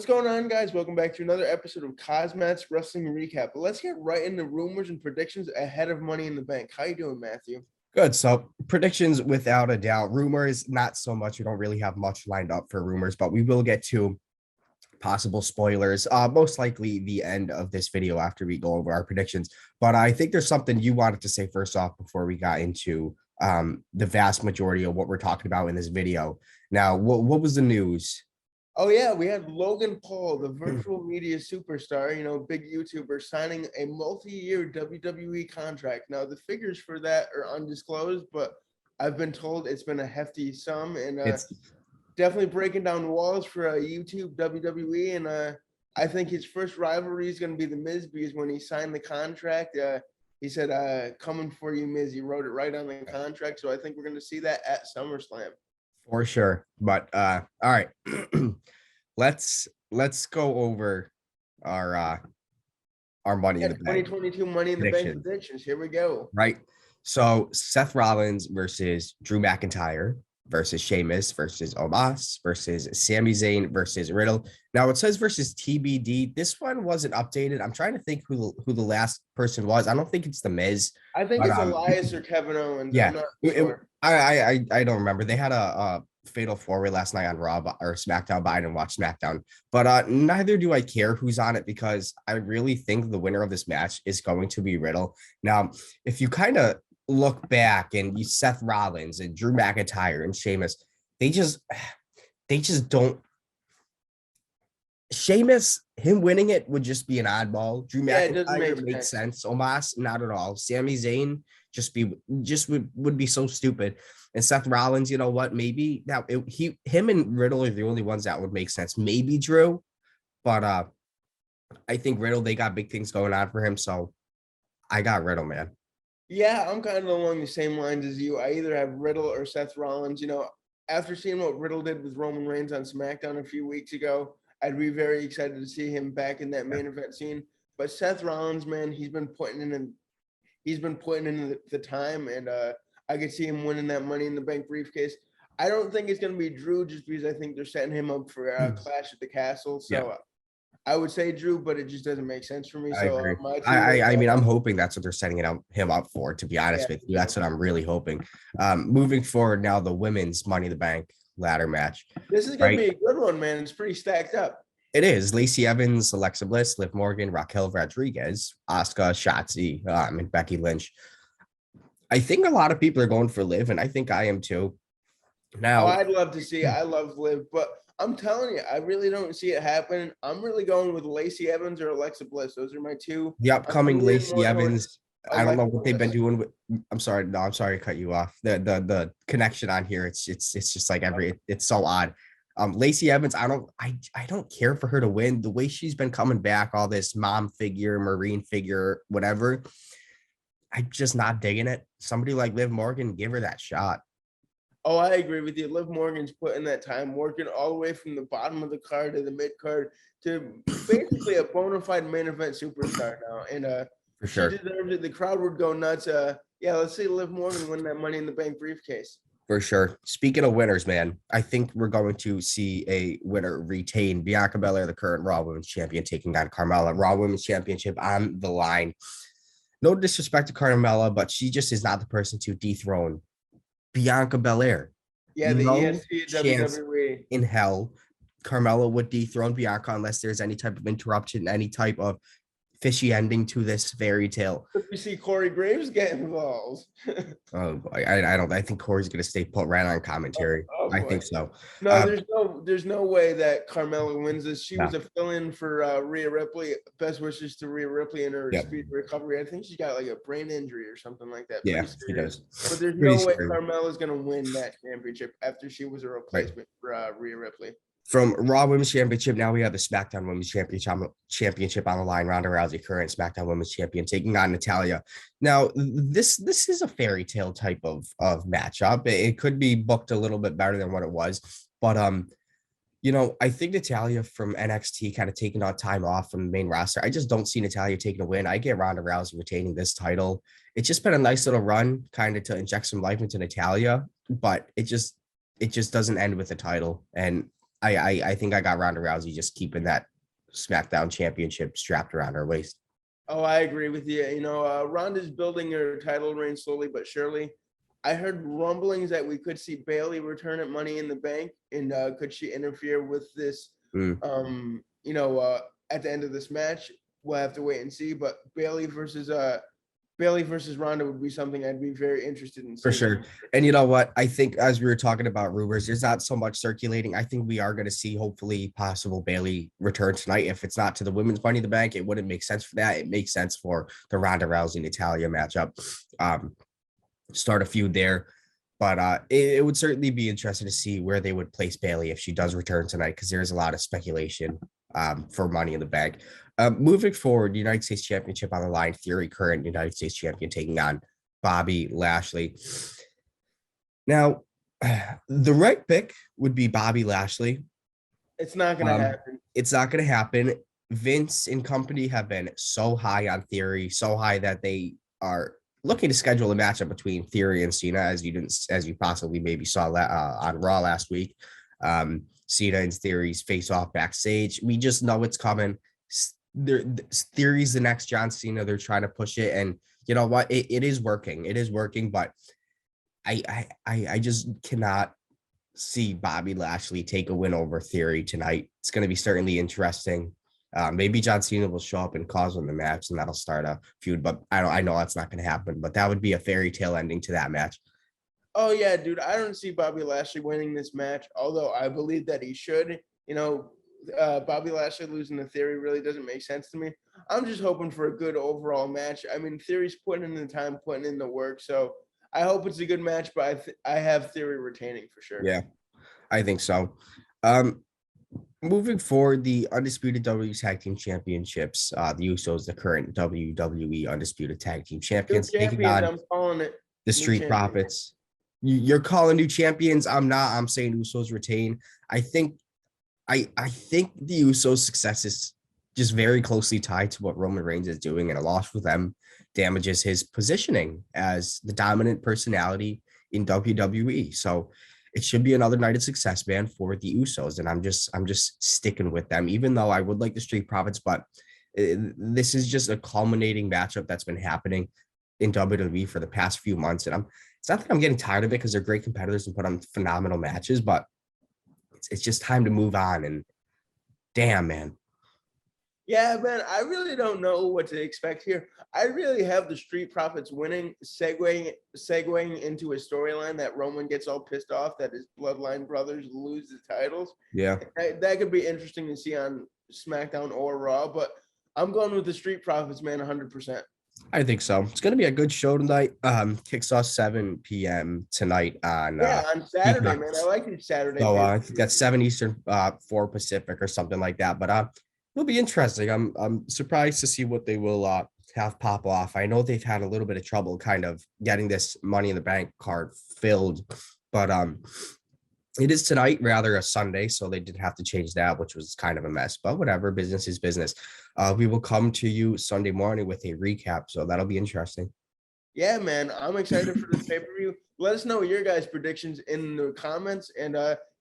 What's going on, guys? Welcome back to another episode of Cosmats Wrestling Recap. But let's get right into rumors and predictions ahead of Money in the Bank. How you doing, Matthew? Good. So predictions, without a doubt. Rumors, not so much. We don't really have much lined up for rumors, but we will get to possible spoilers. Most likely the end of this video after we go over our predictions. But I think there's something you wanted to say first off before we got into the vast majority of what we're talking about in this video. Now, what was the news? Oh, yeah, we had Logan Paul, the virtual media superstar, big YouTuber, signing a multi-year WWE contract. Now, the figures for that are undisclosed, but I've been told it's been a hefty sum, and It's definitely breaking down walls for YouTube, WWE, and I think his first rivalry is going to be The Miz, because when he signed the contract, he said, coming for you, Miz. He wrote it right on the contract, so I think we're going to see that at SummerSlam. for sure. But all right. let's go over our Money in the Bank 2022 Money in the Bank predictions. Here we go. Right. So Seth Rollins versus Drew McIntyre versus Sheamus versus Omos versus Sami Zayn versus Riddle. Now it says versus TBD. This one wasn't updated. I'm trying to think who the last person was. I don't think it's The Miz. I think it's Elias or Kevin Owens. Yeah, I'm not sure. I don't remember. They had a fatal four-way last night on Raw or SmackDown, but I didn't watch SmackDown. But neither do I care who's on it, because I really think the winner of this match is going to be Riddle. Now, if you kind of look back and you Seth Rollins and Drew McIntyre and Sheamus, they just don't. Sheamus, him winning it would just be an oddball. Drew McIntyre makes sense. Omos, not at all. Sami Zayn would be so stupid. And Seth Rollins, you know what? Maybe now him and Riddle are the only ones that would make sense. Maybe Drew, but I think Riddle, they got big things going on for him. So I got Riddle, man. Yeah, I'm kind of along the same lines as you. I either have Riddle or Seth Rollins. After seeing what Riddle did with Roman Reigns on SmackDown a few weeks ago, I'd be very excited to see him back in that main event scene. But Seth Rollins, man, he's been putting in the time, and I could see him winning that Money in the Bank briefcase. I don't think it's going to be Drew, just because I think they're setting him up for a Clash at the Castle. So I would say Drew, but it just doesn't make sense for me. I agree. I mean, I'm hoping that's what they're setting him up for, to be honest with you. That's what I'm really hoping. Moving forward now, the women's Money in the Bank ladder match. This is going to be a good one, man. It's pretty stacked up. It is. Lacey Evans, Alexa Bliss, Liv Morgan, Raquel Rodriguez, Asuka, Shotzi, and Becky Lynch. I think a lot of people are going for Liv, and I think I am too. Now, I'd love to see it. I love Liv, but I'm telling you, I really don't see it happening. I'm really going with Lacey Evans or Alexa Bliss. Those are my two. The upcoming Lacey Evans. I don't know what they've been doing with. I'm sorry to cut you off. The connection on here, it's just like it's so odd. Lacey Evans, I don't care for her to win. The way she's been coming back, all this mom figure, Marine figure, whatever, I'm just not digging it. Somebody like Liv Morgan, give her that shot. Oh, I agree with you. Liv Morgan's putting that time, working all the way from the bottom of the card to the mid card to basically a bona fide main event superstar now. And for sure, she deserves it. The crowd would go nuts. Let's see Liv Morgan win that Money in the Bank briefcase. For sure. Speaking of winners, man, I think we're going to see a winner retain. Bianca Belair, the current Raw Women's Champion, taking on Carmella. Raw Women's Championship on the line. No disrespect to Carmella, but she just is not the person to dethrone Bianca Belair. Yeah, the ESP WWE. In hell, Carmella would dethrone Bianca unless there's any type of interruption, any type of fishy ending to this fairy tale. But we see Corey Graves get involved. Oh boy, I think Corey's gonna stay put right on commentary. I think so. No, there's no way that Carmella wins this. She was a fill-in for Rhea Ripley. Best wishes to Rhea Ripley in her speed recovery. I think she's got like a brain injury or something like that. Yeah, she does. But there's no way Carmella's gonna win that championship after she was a replacement for Rhea Ripley. From Raw Women's Championship, now we have the SmackDown Women's Championship on the line. Ronda Rousey, current SmackDown Women's Champion, taking on Natalya. Now, this is a fairy tale type of matchup. It could be booked a little bit better than what it was, but I think Natalya from NXT kind of taking on time off from the main roster. I just don't see Natalya taking a win. I get Ronda Rousey retaining this title. It's just been a nice little run, kind of to inject some life into Natalya, but it just doesn't end with the title. And I think I got Ronda Rousey just keeping that SmackDown championship strapped around her waist. Oh, I agree with you. Ronda's building her title reign slowly but surely. I heard rumblings that we could see Bailey return at Money in the Bank, and could she interfere with this? Mm. At the end of this match, we'll have to wait and see. But Bailey versus Ronda would be something I'd be very interested in For seeing. sure. And you know what? I think as we were talking about rumors, there's not so much circulating. I think we are going to see hopefully possible Bailey return tonight. If it's not to the women's Money in the Bank, it wouldn't make sense for that. It makes sense for the Ronda Rousey Natalia matchup. Start a feud there. But it would certainly be interesting to see where they would place Bailey if she does return tonight, because there's a lot of speculation for Money in the Bank. Moving forward, United States Championship on the line. Theory, current United States champion, taking on Bobby Lashley. Now, the right pick would be Bobby Lashley. It's not going to happen. It's not going to happen. Vince and company have been so high on Theory, so high that they are looking to schedule a matchup between Theory and Cena, as you possibly maybe saw on Raw last week. Cena and Theory's face off backstage. We just know it's coming. Theory's the next John Cena. They're trying to push it, and you know what? It is working. It is working, but I just cannot see Bobby Lashley take a win over Theory tonight. It's going to be certainly interesting. Maybe John Cena will show up and cause him the match, and that'll start a feud. But I know that's not going to happen. But that would be a fairy tale ending to that match. Oh yeah, dude. I don't see Bobby Lashley winning this match, although I believe that he should. Bobby Lashley losing to Theory really doesn't make sense to me. I'm just hoping for a good overall match. I mean, Theory's putting in the time, putting in the work, so I hope it's a good match. But I have Theory retaining for sure. Yeah, I think so. Moving forward, the Undisputed WWE Tag Team Championships. The Usos, the current WWE Undisputed Tag Team Champions, taking on I'm calling it the Street Profits. You're calling new champions. I'm not. I'm saying Usos retain. I think the Usos' success is just very closely tied to what Roman Reigns is doing, and a loss for them damages his positioning as the dominant personality in WWE. So it should be another night of success, man, for the Usos, and I'm just sticking with them, even though I would like the Street Profits, but this is just a culminating matchup that's been happening in WWE for the past few months, and it's not that I'm getting tired of it because they're great competitors and put on phenomenal matches, but it's just time to move on. And damn, man. Yeah, man, I really don't know what to expect here. I really have the Street Profits winning, segueing into a storyline that Roman gets all pissed off that his bloodline brothers lose the titles. Yeah. That could be interesting to see on SmackDown or Raw, but I'm going with the Street Profits, man, 100%. I think so. It's going to be a good show tonight. Kicks off 7 p.m. tonight on Saturday, man. I like these Saturday. So I think that's 7 Eastern, 4 Pacific or something like that. But it'll be interesting. I'm surprised to see what they will have pop off. I know they've had a little bit of trouble kind of getting this Money in the Bank card filled, but it is tonight, rather a Sunday, so they did have to change that, which was kind of a mess, but whatever, business is business. We will come to you Sunday morning with a recap, so that'll be interesting. Yeah, man, I'm excited for the pay-per-view. Let us know your guys' predictions in the comments, and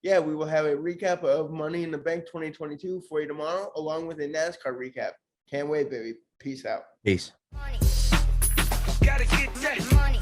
we will have a recap of Money in the Bank 2022 for you tomorrow, along with a NASCAR recap. Can't wait, baby. Peace out. Peace. Money. Gotta get that money.